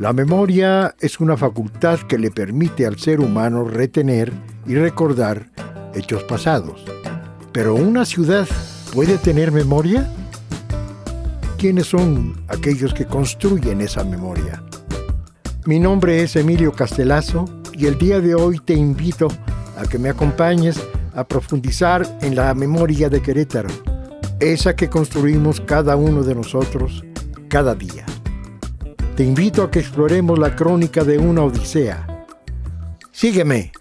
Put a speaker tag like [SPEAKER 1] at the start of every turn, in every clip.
[SPEAKER 1] La memoria es una facultad que le permite al ser humano retener y recordar hechos pasados. ¿Pero una ciudad puede tener memoria? ¿Quiénes son aquellos que construyen esa memoria? Mi nombre es Emilio Castelazo y el día de hoy te invito a que me acompañes a profundizar en la memoria de Querétaro, esa que construimos cada uno de nosotros cada día. Te invito a que exploremos la crónica de una odisea. Sígueme.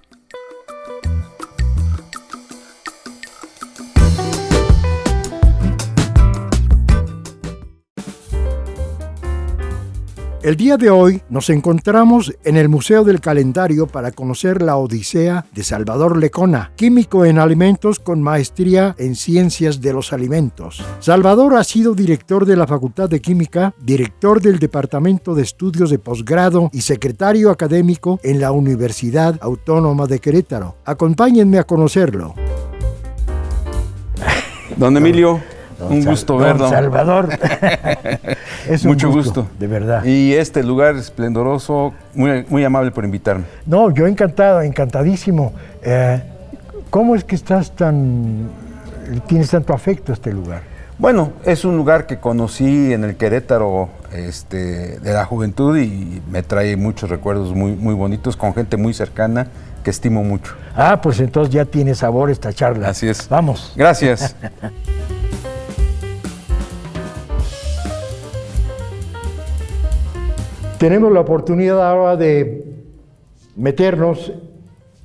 [SPEAKER 1] El día de hoy nos encontramos en el Museo del Calendario para conocer la odisea de Salvador Lecona, químico en alimentos con maestría en ciencias de los alimentos. Salvador ha sido director de la Facultad de Química, director del Departamento de Estudios de Posgrado y secretario académico en la Universidad Autónoma de Querétaro. Acompáñenme a conocerlo.
[SPEAKER 2] Don Emilio, un gusto verlo.
[SPEAKER 1] Don Salvador. Es un
[SPEAKER 2] Mucho gusto,
[SPEAKER 1] de verdad.
[SPEAKER 2] Y este lugar esplendoroso, muy amable por invitarme.
[SPEAKER 1] No, yo encantado, encantadísimo. ¿Cómo es que tienes tanto afecto a este lugar?
[SPEAKER 2] Bueno, es un lugar que conocí en el Querétaro de la juventud y me trae muchos recuerdos muy bonitos con gente muy cercana que estimo mucho.
[SPEAKER 1] Ah, pues entonces ya tiene sabor esta charla.
[SPEAKER 2] Así es.
[SPEAKER 1] Vamos.
[SPEAKER 2] Gracias.
[SPEAKER 1] Tenemos la oportunidad ahora de meternos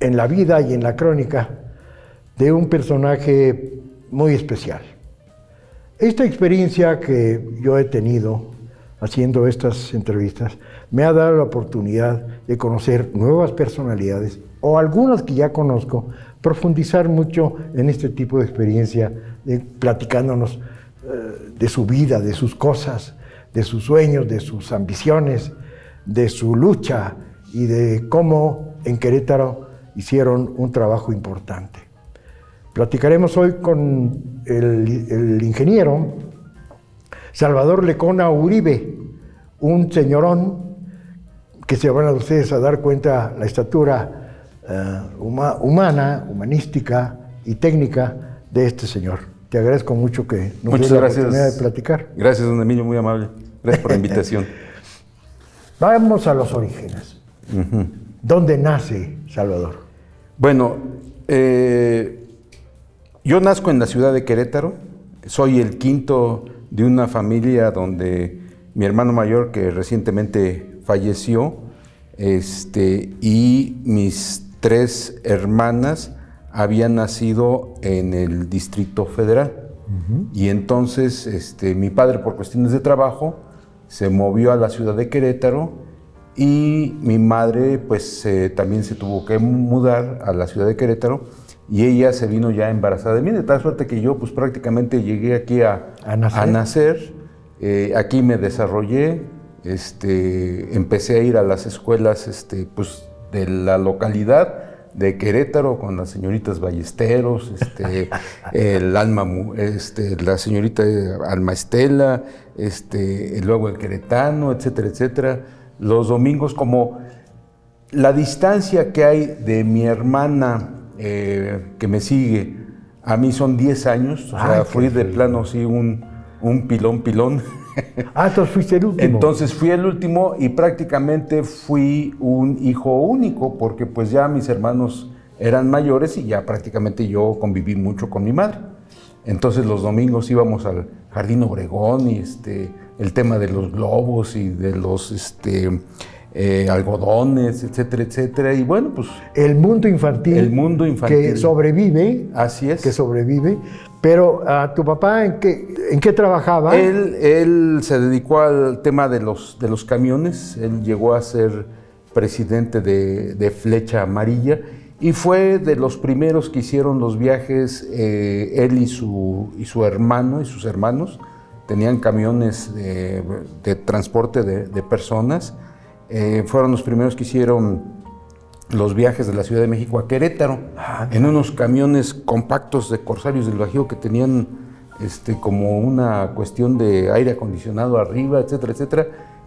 [SPEAKER 1] en la vida y en la crónica de un personaje muy especial. Esta experiencia que yo he tenido haciendo estas entrevistas me ha dado la oportunidad de conocer nuevas personalidades o algunas que ya conozco, profundizar mucho en este tipo de experiencia, platicándonos de su vida, de sus cosas, de sus sueños, de sus ambiciones, de su lucha y de cómo en Querétaro hicieron un trabajo importante. Platicaremos hoy con el ingeniero Salvador Lecona Uribe, un señorón que se van a ustedes a dar cuenta la estatura humanística y técnica de este señor. Te agradezco mucho que nos dé la oportunidad de platicar.
[SPEAKER 2] Gracias, don Emilio, muy amable. Gracias por la invitación.
[SPEAKER 1] Vamos a los orígenes. ¿Dónde nace Salvador?
[SPEAKER 2] Bueno, yo nazco en la ciudad de Querétaro. Soy el quinto de una familia donde mi hermano mayor, que recientemente falleció, y mis 3 hermanas habían nacido en el Distrito Federal. Y entonces mi padre, por cuestiones de trabajo, se movió a la ciudad de Querétaro y mi madre pues también se tuvo que mudar a la ciudad de Querétaro y ella se vino ya embarazada de mí, de tal suerte que yo pues prácticamente llegué aquí a nacer. Aquí me desarrollé, empecé a ir a las escuelas pues de la localidad de Querétaro con las señoritas Ballesteros, la señorita Alma Estela, luego el queretano, etcétera, etcétera. Los domingos, como la distancia que hay de mi hermana que me sigue, a mí son 10 años, o sea, fui de plano sí un pilón.
[SPEAKER 1] Ah, entonces fuiste el último.
[SPEAKER 2] Entonces fui el último y prácticamente fui un hijo único, porque pues ya mis hermanos eran mayores y ya prácticamente yo conviví mucho con mi madre. Entonces los domingos íbamos al Jardín Obregón y el tema de los globos y de los algodones, etcétera, etcétera. Y bueno, pues
[SPEAKER 1] el mundo infantil.
[SPEAKER 2] El mundo infantil.
[SPEAKER 1] Que sobrevive.
[SPEAKER 2] Así es.
[SPEAKER 1] Que sobrevive. Pero ¿tu papá en qué trabajaba?
[SPEAKER 2] Él se dedicó al tema de los camiones. Él llegó a ser presidente de Flecha Amarilla y fue de los primeros que hicieron los viajes, él y su hermano y sus hermanos. Tenían camiones de transporte de personas. Fueron los primeros que hicieron los viajes de la Ciudad de México a Querétaro, en unos camiones compactos de Corsarios del Bajío que tenían como una cuestión de aire acondicionado arriba, etcétera, etcétera,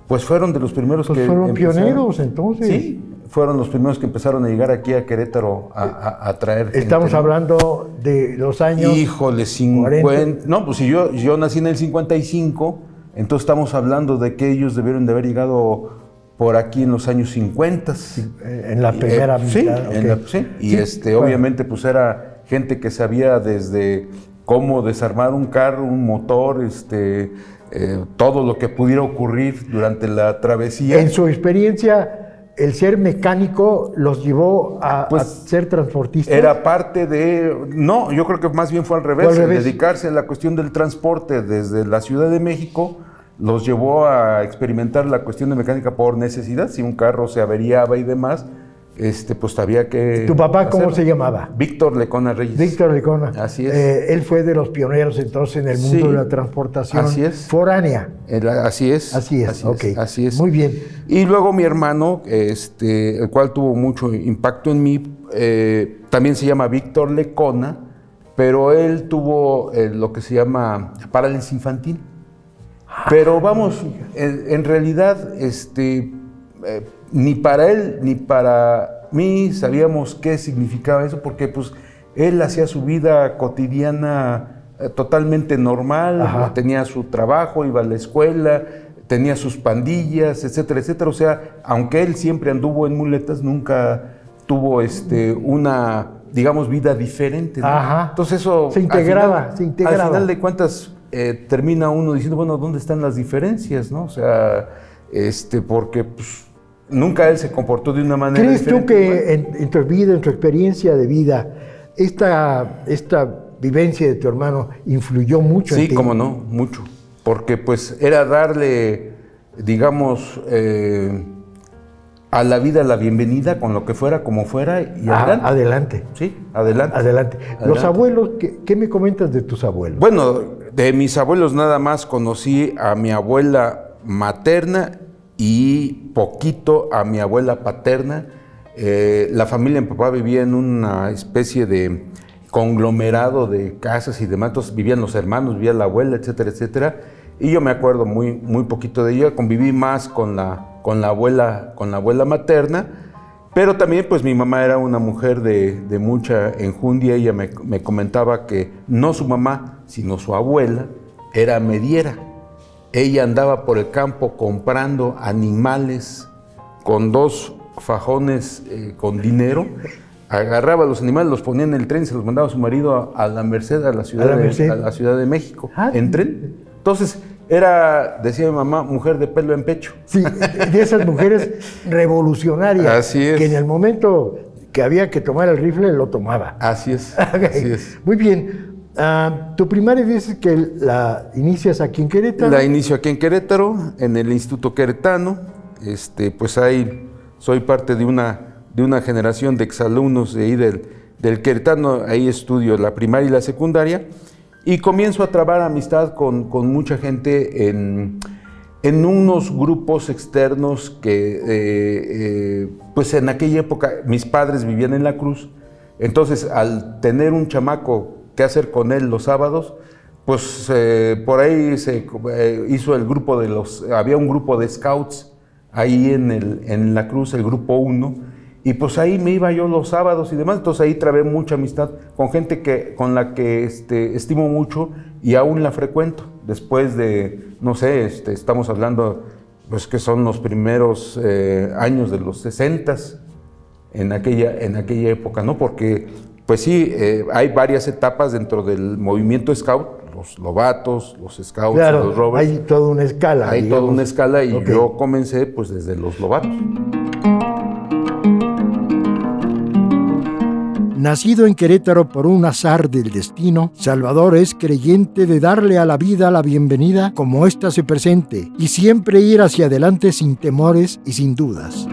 [SPEAKER 2] Pues fueron de los primeros
[SPEAKER 1] Pues
[SPEAKER 2] que
[SPEAKER 1] fueron
[SPEAKER 2] empezaron.
[SPEAKER 1] pioneros, entonces.
[SPEAKER 2] Sí, fueron los primeros que empezaron a llegar aquí a Querétaro a traer gente,
[SPEAKER 1] Estamos
[SPEAKER 2] ¿no?
[SPEAKER 1] hablando de los años...
[SPEAKER 2] Híjole, 50. No, pues si yo nací en el 55, entonces estamos hablando de que ellos debieron de haber llegado por aquí en los años 50.
[SPEAKER 1] En la primera
[SPEAKER 2] Sí,
[SPEAKER 1] mitad. Ok.
[SPEAKER 2] sí. Y
[SPEAKER 1] Sí, bueno.
[SPEAKER 2] obviamente pues era gente que sabía desde cómo desarmar un carro, un motor, todo lo que pudiera ocurrir durante la travesía.
[SPEAKER 1] En su experiencia, el ser mecánico los llevó a ser transportistas.
[SPEAKER 2] Era parte de... No, yo creo que más bien fue al revés.
[SPEAKER 1] Fue al revés.
[SPEAKER 2] Dedicarse a la cuestión del transporte desde la Ciudad de México los llevó a experimentar la cuestión de mecánica por necesidad. Si un carro se averiaba y demás, pues había que...
[SPEAKER 1] ¿Tu papá cómo
[SPEAKER 2] hacerlo.
[SPEAKER 1] se llamaba?
[SPEAKER 2] Víctor Lecona Reyes.
[SPEAKER 1] Víctor Lecona.
[SPEAKER 2] Así es.
[SPEAKER 1] Él fue de los pioneros entonces en el mundo
[SPEAKER 2] Sí,
[SPEAKER 1] de la transportación
[SPEAKER 2] así es.
[SPEAKER 1] foránea.
[SPEAKER 2] Así es.
[SPEAKER 1] Así es, ok.
[SPEAKER 2] Así es.
[SPEAKER 1] Muy bien.
[SPEAKER 2] Y luego mi hermano, el cual tuvo mucho impacto en mí, también se llama Víctor Lecona, pero él tuvo lo que se llama parálisis infantil. Pero vamos, en realidad, ni para él ni para mí sabíamos qué significaba eso, porque pues él hacía su vida cotidiana totalmente normal.
[SPEAKER 1] Ajá.
[SPEAKER 2] Tenía su trabajo, iba a la escuela, tenía sus pandillas, etcétera, etcétera. O sea, aunque él siempre anduvo en muletas, nunca tuvo una, digamos, vida diferente, ¿no?
[SPEAKER 1] Ajá.
[SPEAKER 2] Entonces eso...
[SPEAKER 1] Se integraba.
[SPEAKER 2] Al final de cuentas, termina uno diciendo, bueno, ¿dónde están las diferencias, no? O sea, porque pues, nunca él se comportó de una manera
[SPEAKER 1] ¿Crees tú
[SPEAKER 2] diferente.
[SPEAKER 1] que en tu vida, en tu experiencia de vida, esta vivencia de tu hermano influyó mucho en
[SPEAKER 2] Sí,
[SPEAKER 1] ti?
[SPEAKER 2] cómo no, mucho. Porque pues era darle, digamos, a la vida la bienvenida con lo que fuera, como fuera, y adelante.
[SPEAKER 1] Adelante.
[SPEAKER 2] Sí, adelante.
[SPEAKER 1] Adelante. Los
[SPEAKER 2] Adelante.
[SPEAKER 1] abuelos, ¿qué me comentas de tus abuelos?
[SPEAKER 2] Bueno, de mis abuelos nada más conocí a mi abuela materna y poquito a mi abuela paterna. La familia de mi papá vivía en una especie de conglomerado de casas y demás. Entonces vivían los hermanos, vivía la abuela, etcétera, etcétera. Y yo me acuerdo muy, muy poquito de ella. Conviví más con la abuela materna. Pero también, pues, mi mamá era una mujer de mucha enjundia. Ella me comentaba que no su mamá, sino su abuela, era mediera. Ella andaba por el campo comprando animales con 2 fajones con dinero. Agarraba los animales, los ponía en el tren y se los mandaba a su marido a la Merced, a la Ciudad de México, en tren. Entonces, decía mi mamá, mujer de pelo en pecho.
[SPEAKER 1] Sí, de esas mujeres revolucionarias.
[SPEAKER 2] Así es.
[SPEAKER 1] Que en el momento que había que tomar el rifle, lo tomaba.
[SPEAKER 2] Así es,
[SPEAKER 1] Ok.
[SPEAKER 2] así es.
[SPEAKER 1] Muy bien. Tu primaria dices que la inicias aquí en Querétaro.
[SPEAKER 2] La inicio aquí en Querétaro, en el Instituto Queretano. Pues ahí soy parte de una generación de exalumnos de ahí del Queretano. Ahí estudio la primaria y la secundaria. Y comienzo a trabar amistad con mucha gente en unos grupos externos que, pues en aquella época, mis padres vivían en La Cruz. Entonces, al tener un chamaco que hacer con él los sábados, pues por ahí se hizo el grupo había un grupo de scouts ahí en La Cruz, el grupo 1. Y pues ahí me iba yo los sábados y demás. Entonces ahí trabé mucha amistad con gente con la que estimo mucho y aún la frecuento. Después de, no sé, estamos hablando, pues que son los primeros años de los 60s en aquella época, ¿no? Porque, pues sí, hay varias etapas dentro del movimiento scout, los lobatos, los scouts,
[SPEAKER 1] Claro,
[SPEAKER 2] los rovers.
[SPEAKER 1] hay toda una escala.
[SPEAKER 2] Hay
[SPEAKER 1] digamos.
[SPEAKER 2] toda una escala y
[SPEAKER 1] Ok.
[SPEAKER 2] yo comencé pues desde los lobatos.
[SPEAKER 1] Nacido en Querétaro por un azar del destino, Salvador es creyente de darle a la vida la bienvenida como ésta se presente y siempre ir hacia adelante sin temores y sin dudas.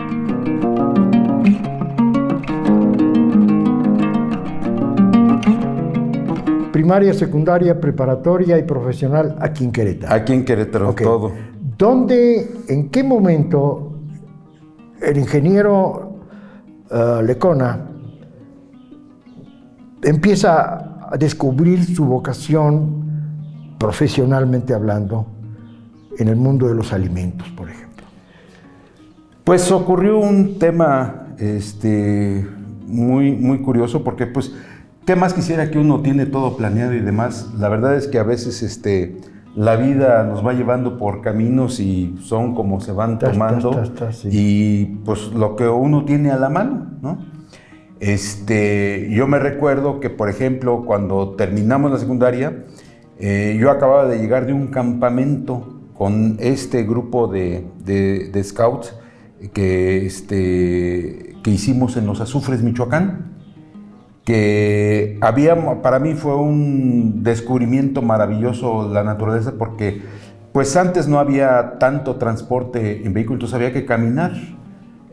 [SPEAKER 1] Primaria, secundaria, preparatoria y profesional aquí en Querétaro.
[SPEAKER 2] Aquí en Querétaro,
[SPEAKER 1] Ok.
[SPEAKER 2] todo.
[SPEAKER 1] En qué momento el ingeniero Lecona empieza a descubrir su vocación profesionalmente hablando en el mundo de los alimentos, por ejemplo?
[SPEAKER 2] Pues ocurrió un tema muy curioso, porque pues, ¿qué más quisiera que uno tiene todo planeado y demás? La verdad es que a veces la vida nos va llevando por caminos y son como se van tomando,
[SPEAKER 1] sí.
[SPEAKER 2] Y pues lo que uno tiene a la mano, ¿no? Yo me recuerdo que, por ejemplo, cuando terminamos la secundaria, yo acababa de llegar de un campamento con este grupo de scouts que hicimos en Los Azufres, Michoacán, que para mí fue un descubrimiento maravilloso la naturaleza, porque pues antes no había tanto transporte en vehículo, entonces había que caminar.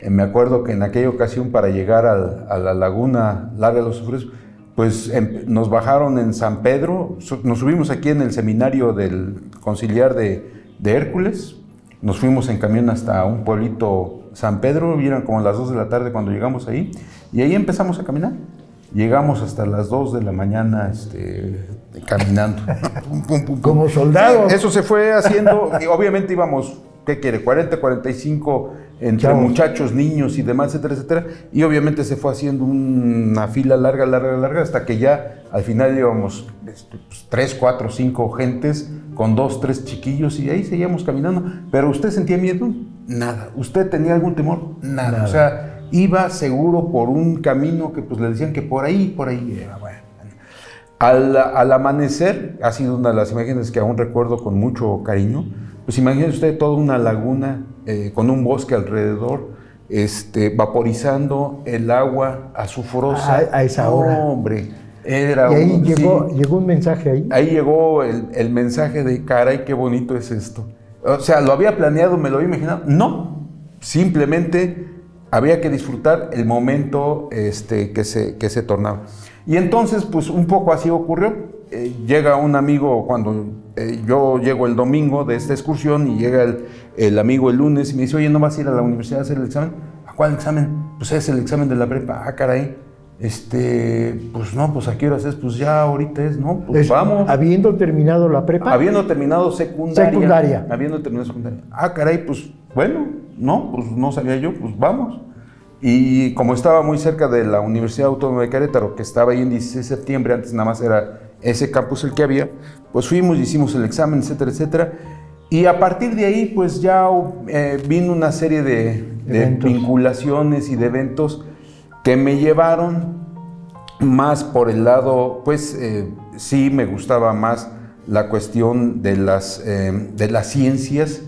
[SPEAKER 2] Me acuerdo que en aquella ocasión, para llegar a la laguna larga de Los Azufres, pues nos bajaron en San Pedro, nos subimos aquí en el seminario del Conciliar de Hércules, nos fuimos en camión hasta un pueblito, San Pedro, y eran como las 2 de la tarde cuando llegamos ahí, y ahí empezamos a caminar. Llegamos hasta las 2 de la mañana caminando.
[SPEAKER 1] Como soldados.
[SPEAKER 2] Eso se fue haciendo, y obviamente íbamos, ¿qué quiere? 40, 45 entre
[SPEAKER 1] Chavos,
[SPEAKER 2] muchachos, niños y demás, etcétera, etcétera. Y obviamente se fue haciendo una fila larga, hasta que ya al final íbamos 3, 4, 5 gentes con 2, 3 chiquillos, y ahí seguíamos caminando. ¿Pero usted sentía miedo? Nada. ¿Usted tenía algún temor? Nada. O sea, iba seguro por un camino que pues le decían que por ahí era. Bueno. Al amanecer, ha sido una de las imágenes que aún recuerdo con mucho cariño. Pues imagínese usted toda una laguna con un bosque alrededor, vaporizando el agua azufrosa.
[SPEAKER 1] A esa hora.
[SPEAKER 2] No, hombre.
[SPEAKER 1] Y ahí llegó un mensaje ahí.
[SPEAKER 2] Ahí llegó el mensaje de, caray, qué bonito es esto. O sea, ¿lo había planeado, me lo había imaginado? No, simplemente había que disfrutar el momento que se tornaba. Y entonces, pues un poco así ocurrió. Llega un amigo cuando yo llego el domingo de esta excursión, y llega el amigo el lunes y me dice, oye, ¿no vas a ir a la universidad a hacer el examen? ¿A cuál examen? Pues es el examen de la prepa. Ah, caray. Pues no, pues ¿a qué horas es? Pues ya ahorita es, ¿no? Pues vamos.
[SPEAKER 1] ¿Habiendo terminado la prepa?
[SPEAKER 2] Habiendo terminado secundaria.
[SPEAKER 1] Habiendo
[SPEAKER 2] terminado secundaria. Ah, caray, pues bueno, no, pues no sabía yo, pues vamos. Y como estaba muy cerca de la Universidad Autónoma de Querétaro, que estaba ahí en 16 de septiembre, antes nada más era ese campus el que había, pues fuimos y hicimos el examen, etcétera, etcétera. Y a partir de ahí, pues ya vino una serie de vinculaciones y de eventos que me llevaron más por el lado, pues sí me gustaba más la cuestión de las ciencias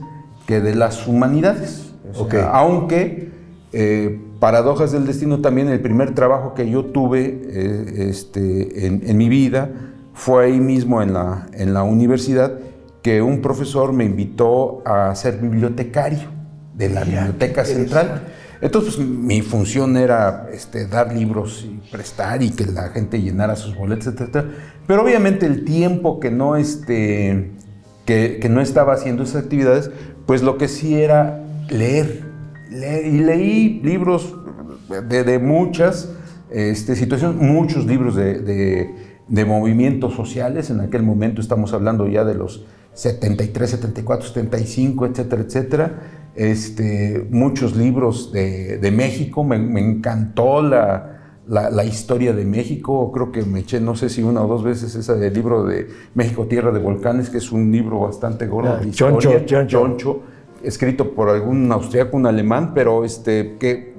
[SPEAKER 2] que de las humanidades.
[SPEAKER 1] Okay.
[SPEAKER 2] Aunque, paradojas del destino, también el primer trabajo que yo tuve en mi vida fue ahí mismo en la universidad, que un profesor me invitó a ser bibliotecario de la Biblioteca Central. Entonces, pues, mi función era dar libros y prestar y que la gente llenara sus boletos, etc. Pero obviamente el tiempo que no estaba haciendo esas actividades, pues lo que sí era leer. Y leí libros de muchas situaciones, muchos libros de movimientos sociales. En aquel momento estamos hablando ya de los 73, 74, 75, etcétera, etcétera. Muchos libros de México, me encantó la historia de México. Creo que me eché, no sé si 1 o 2 veces, ese libro de México, Tierra de Volcanes, que es un libro bastante gordo de historia, choncho, escrito por algún austriaco, un alemán, pero que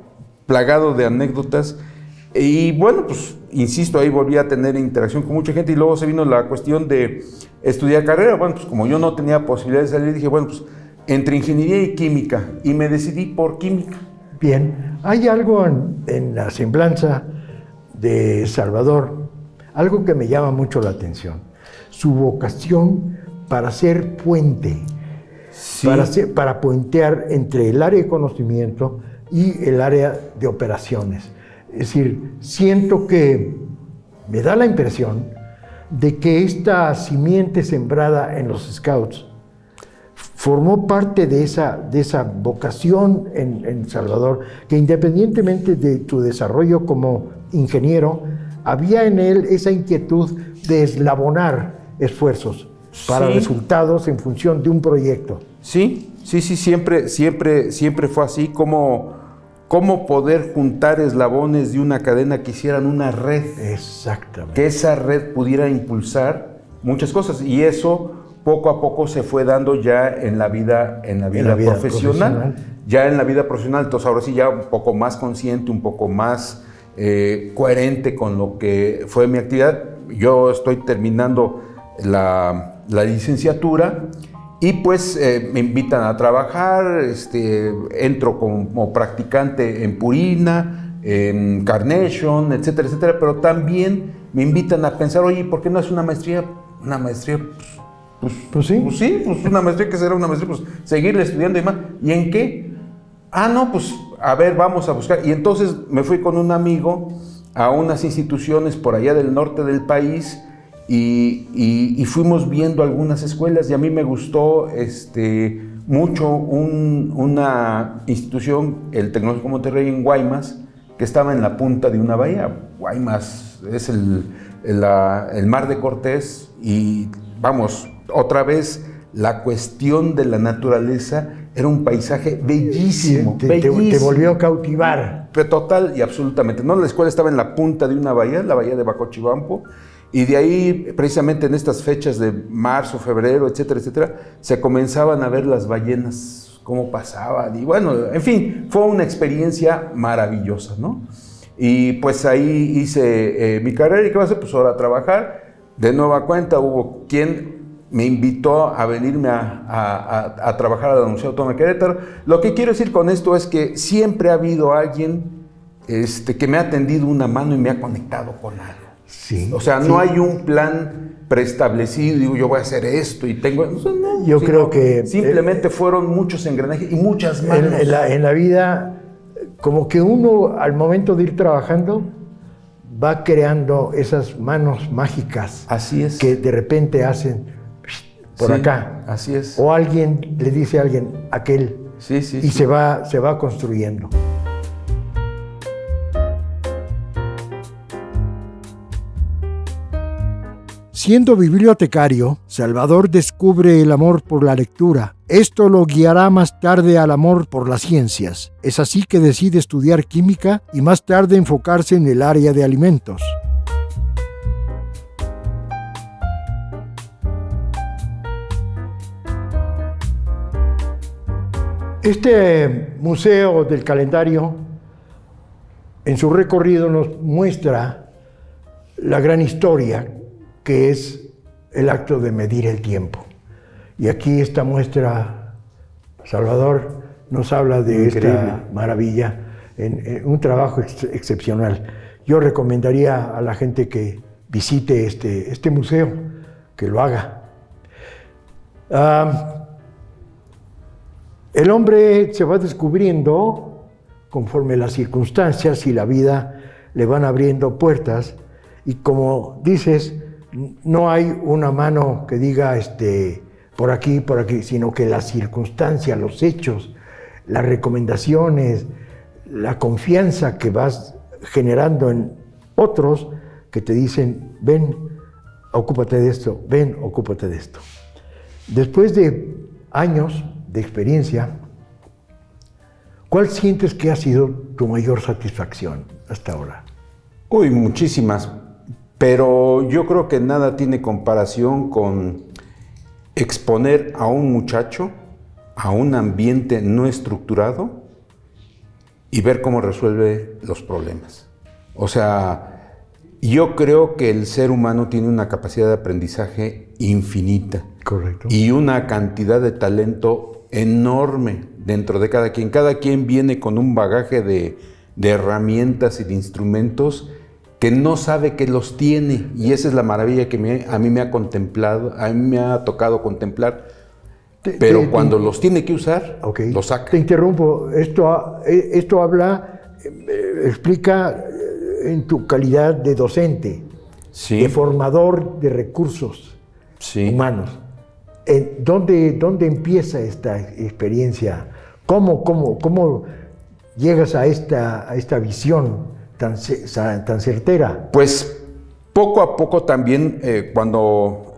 [SPEAKER 2] plagado de anécdotas. Y bueno, pues insisto, ahí volví a tener interacción con mucha gente, y luego se vino la cuestión de estudiar carrera. Bueno, pues como yo no tenía posibilidad de salir, dije, bueno, pues entre ingeniería y química, y me decidí por química.
[SPEAKER 1] Bien, hay algo en la semblanza de Salvador, algo que me llama mucho la atención, su vocación para ser puente, sí, para puentear entre el área de conocimiento y el área de operaciones. Es decir, siento que me da la impresión de que esta simiente sembrada en los Scouts formó parte de esa vocación en Salvador, que independientemente de tu desarrollo como ingeniero, había en él esa inquietud de eslabonar esfuerzos para resultados en función de un proyecto.
[SPEAKER 2] Sí, siempre fue así, cómo poder juntar eslabones de una cadena que hicieran una red.
[SPEAKER 1] Exactamente.
[SPEAKER 2] Que esa red pudiera impulsar muchas cosas, y eso poco a poco se fue dando ya en la vida profesional. Ya en la vida profesional, entonces ahora sí ya un poco más consciente, un poco más coherente con lo que fue mi actividad. Yo estoy terminando la licenciatura y pues me invitan a trabajar, entro como practicante en Purina, en Carnation, etcétera, etcétera, pero también me invitan a pensar, oye, ¿por qué no es una maestría? Una maestría, pues una maestría, que será una maestría, pues seguirle estudiando y más. ¿Y en qué? No, pues a ver, vamos a buscar. Y entonces me fui con un amigo a unas instituciones por allá del norte del país y fuimos viendo algunas escuelas, y a mí me gustó mucho una institución, el Tecnológico Monterrey en Guaymas, que estaba en la punta de una bahía. Guaymas es el mar de Cortés, y vamos, otra vez la cuestión de la naturaleza, era un paisaje bellísimo.
[SPEAKER 1] Te volvió a cautivar.
[SPEAKER 2] Pero total y absolutamente. No, la escuela estaba en la punta de una bahía, la bahía de Bacochibampo, y de ahí, precisamente en estas fechas de marzo, febrero, etcétera, etcétera, se comenzaban a ver las ballenas, cómo pasaban, y bueno, en fin, fue una experiencia maravillosa, ¿no? Y pues ahí hice mi carrera, y ¿qué va a hacer? Pues ahora a trabajar. De nueva cuenta hubo quien me invitó a venirme a trabajar a la Universidad Autónoma de Querétaro. Lo que quiero decir con esto es que siempre ha habido alguien que me ha tendido una mano y me ha conectado con algo.
[SPEAKER 1] Sí,
[SPEAKER 2] o sea, no hay un plan preestablecido, digo, yo voy a hacer esto y tengo... No,
[SPEAKER 1] yo creo que...
[SPEAKER 2] Simplemente fueron muchos engranajes y muchas manos.
[SPEAKER 1] En la vida, como que uno, al momento de ir trabajando, va creando esas manos mágicas.
[SPEAKER 2] Así es.
[SPEAKER 1] Que de repente hacen por acá.
[SPEAKER 2] Así es.
[SPEAKER 1] O alguien le dice a alguien, aquel.
[SPEAKER 2] Sí.
[SPEAKER 1] Y se va construyendo. Siendo bibliotecario, Salvador descubre el amor por la lectura. Esto lo guiará más tarde al amor por las ciencias. Es así que decide estudiar química y más tarde enfocarse en el área de alimentos. Este museo del calendario, en su recorrido, nos muestra la gran historia que es el acto de medir el tiempo. Y aquí esta muestra, Salvador nos habla de
[SPEAKER 2] Increíble.
[SPEAKER 1] Esta maravilla, en un trabajo excepcional. Yo recomendaría a la gente que visite este museo, que lo haga. El hombre se va descubriendo conforme las circunstancias y la vida le van abriendo puertas, y como dices, no hay una mano que diga por aquí, sino que las circunstancias, los hechos, las recomendaciones, la confianza que vas generando en otros que te dicen, ven, ocúpate de esto, ven, ocúpate de esto. Después de años de experiencia, ¿cuál sientes que ha sido tu mayor satisfacción hasta ahora?
[SPEAKER 2] Uy, muchísimas. Pero yo creo que nada tiene comparación con exponer a un muchacho a un ambiente no estructurado y ver cómo resuelve los problemas. O sea, yo creo que el ser humano tiene una capacidad de aprendizaje infinita.
[SPEAKER 1] Correcto.
[SPEAKER 2] Y una cantidad de talento enorme dentro de cada quien. Cada quien viene con un bagaje de herramientas y de instrumentos que no sabe que los tiene, y esa es la maravilla que a mí me ha tocado contemplar, pero cuando los tiene que usar, los saca.
[SPEAKER 1] Te interrumpo, esto habla, explica en tu calidad de docente,
[SPEAKER 2] sí,
[SPEAKER 1] de formador de recursos humanos. ¿Dónde empieza esta experiencia? ¿Cómo llegas a esta visión tan certera?
[SPEAKER 2] Pues poco a poco también, cuando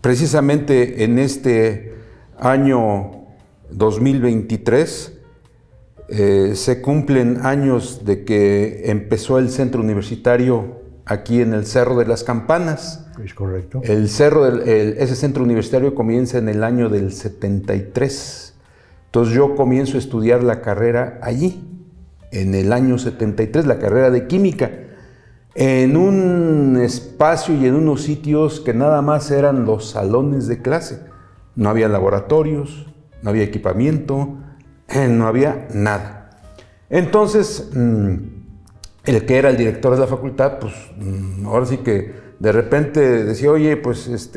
[SPEAKER 2] precisamente en este año 2023, se cumplen años de que empezó el centro universitario aquí en el Cerro de las Campanas.
[SPEAKER 1] Es correcto.
[SPEAKER 2] Ese centro universitario comienza en el año del 73. Entonces yo comienzo a estudiar la carrera allí, en el año 73, la carrera de química, en un espacio y en unos sitios que nada más eran los salones de clase. No había laboratorios, no había equipamiento, no había nada. Entonces, el que era el director de la facultad, pues ahora sí que de repente decía, oye, pues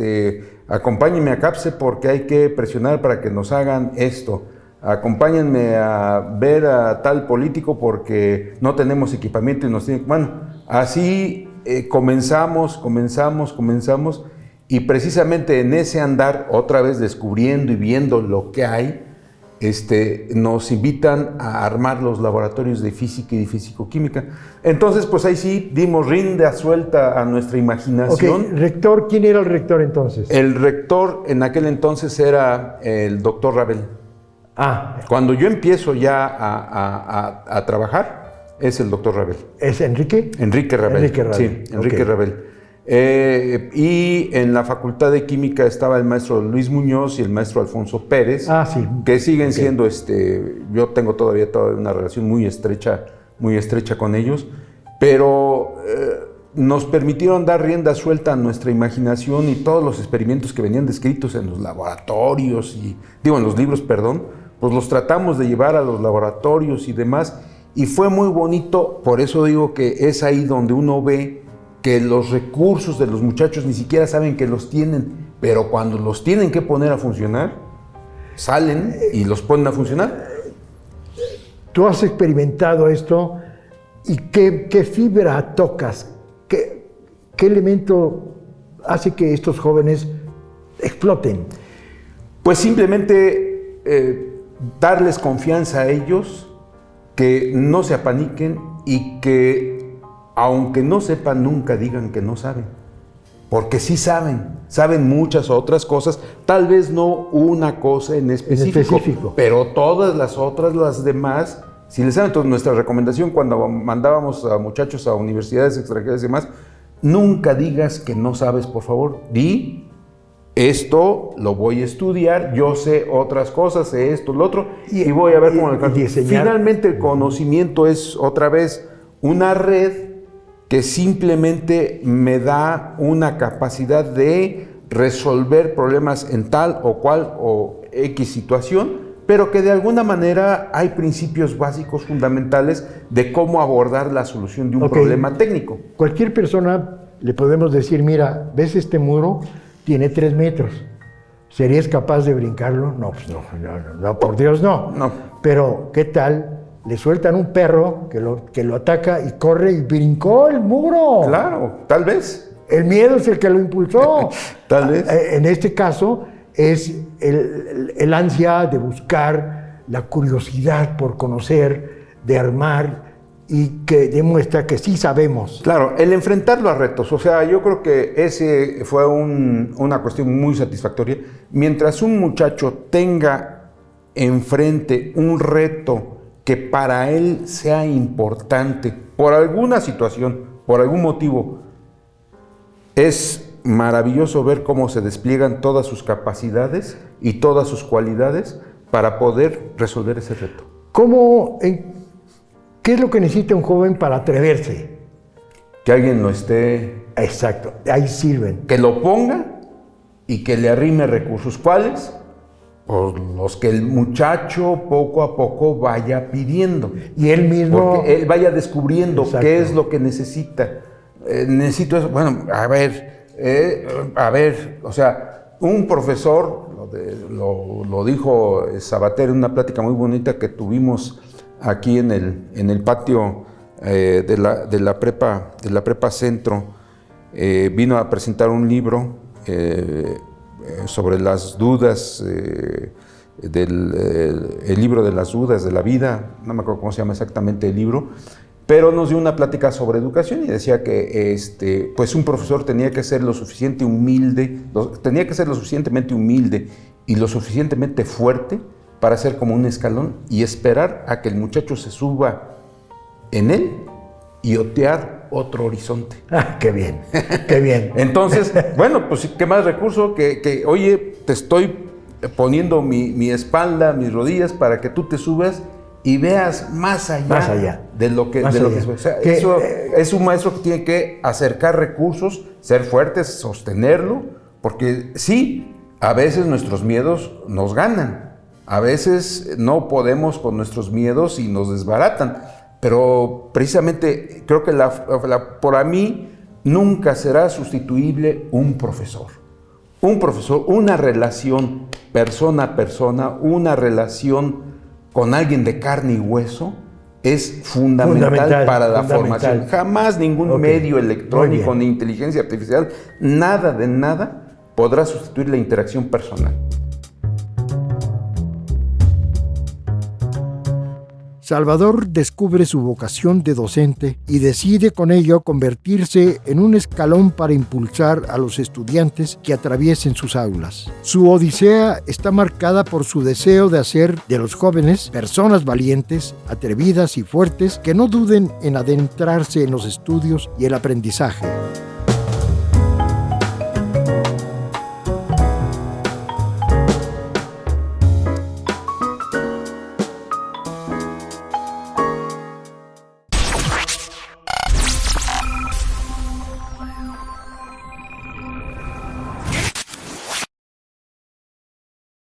[SPEAKER 2] acompáñenme a CAPSE porque hay que presionar para que nos hagan esto. Acompáñenme a ver a tal político porque no tenemos equipamiento y nos tienen... Bueno, así comenzamos y precisamente en ese andar, otra vez descubriendo y viendo lo que hay, nos invitan a armar los laboratorios de física y de físico-química. Entonces, pues ahí sí dimos rienda suelta a nuestra imaginación.
[SPEAKER 1] Ok, rector, ¿quién era el rector entonces?
[SPEAKER 2] El rector en aquel entonces era el doctor Rabel. Cuando yo empiezo ya a trabajar, es el doctor Rabel.
[SPEAKER 1] ¿Es Enrique?
[SPEAKER 2] Enrique Rabel.
[SPEAKER 1] Enrique Rabel.
[SPEAKER 2] Sí, Enrique Rabel. Y en la Facultad de Química estaba el maestro Luis Muñoz y el maestro Alfonso Pérez,
[SPEAKER 1] sí.
[SPEAKER 2] Que siguen siendo, yo tengo todavía una relación muy estrecha con ellos, pero nos permitieron dar rienda suelta a nuestra imaginación y todos los experimentos que venían descritos en los laboratorios, en los libros, pues los tratamos de llevar a los laboratorios y demás, y fue muy bonito. Por eso digo que es ahí donde uno ve que los recursos de los muchachos ni siquiera saben que los tienen, pero cuando los tienen que poner a funcionar, salen y los ponen a funcionar.
[SPEAKER 1] Tú has experimentado esto y ¿qué fibra tocas? ¿Qué elemento hace que estos jóvenes exploten?
[SPEAKER 2] Pues simplemente darles confianza a ellos, que no se apaniquen y que aunque no sepan, nunca digan que no saben, porque sí saben muchas otras cosas, tal vez no una cosa en específico, pero todas las otras, las demás, si les saben. Entonces, nuestra recomendación cuando mandábamos a muchachos a universidades extranjeras y demás, nunca digas que no sabes, por favor, di, esto lo voy a estudiar, yo sé otras cosas, sé esto, lo otro, y voy a ver cómo lo alcanzo. Finalmente, el conocimiento es otra vez una red que simplemente me da una capacidad de resolver problemas en tal o cual o X situación, pero que de alguna manera hay principios básicos fundamentales de cómo abordar la solución de un problema técnico.
[SPEAKER 1] Cualquier persona le podemos decir, mira, ¿ves este muro? Tiene 3 metros. ¿Serías capaz de brincarlo? No, pues no, por Dios no. Pero, ¿qué tal? Le sueltan un perro que lo ataca y corre y brincó el muro.
[SPEAKER 2] Claro, tal vez.
[SPEAKER 1] El miedo es el que lo impulsó.
[SPEAKER 2] Tal vez.
[SPEAKER 1] En este caso es el ansia de buscar, la curiosidad por conocer, de armar, y que demuestra que sí sabemos.
[SPEAKER 2] Claro, el enfrentarlo a retos. O sea, yo creo que ese fue una cuestión muy satisfactoria. Mientras un muchacho tenga enfrente un reto que para él sea importante, por alguna situación, por algún motivo, es maravilloso ver cómo se despliegan todas sus capacidades y todas sus cualidades para poder resolver ese reto.
[SPEAKER 1] ¿Qué es lo que necesita un joven para atreverse?
[SPEAKER 2] Que alguien lo esté...
[SPEAKER 1] Exacto, ahí sirven.
[SPEAKER 2] Que lo ponga y que le arrime recursos. ¿Cuáles? Pues los que el muchacho poco a poco vaya pidiendo.
[SPEAKER 1] Y él mismo...
[SPEAKER 2] Porque él vaya descubriendo qué es lo que necesita. Necesito eso. Bueno, a ver, o sea, un profesor, lo dijo Sabater en una plática muy bonita que tuvimos aquí en el patio de la prepa Centro, vino a presentar un libro sobre las dudas, el libro de las dudas de la vida, no me acuerdo cómo se llama exactamente el libro, pero nos dio una plática sobre educación y decía que pues un profesor tenía que ser lo suficientemente humilde y lo suficientemente fuerte para ser como un escalón y esperar a que el muchacho se suba en él y otear otro horizonte.
[SPEAKER 1] Ah, qué bien, qué bien.
[SPEAKER 2] Entonces, bueno, pues qué más recurso que oye, te estoy poniendo mi espalda, mis rodillas para que tú te subas y veas más allá de lo que es. O sea, eso es un maestro que tiene que acercar recursos, ser fuertes, sostenerlo, porque sí, a veces nuestros miedos nos ganan, a veces no podemos con nuestros miedos y nos desbaratan, pero precisamente creo que para mí nunca será sustituible un profesor, una relación persona a persona, una relación con alguien de carne y hueso es fundamental para la formación. Jamás ningún medio electrónico ni inteligencia artificial, nada de nada podrá sustituir la interacción personal.
[SPEAKER 1] Salvador descubre su vocación de docente y decide con ello convertirse en un escalón para impulsar a los estudiantes que atraviesen sus aulas. Su odisea está marcada por su deseo de hacer de los jóvenes personas valientes, atrevidas y fuertes que no duden en adentrarse en los estudios y el aprendizaje.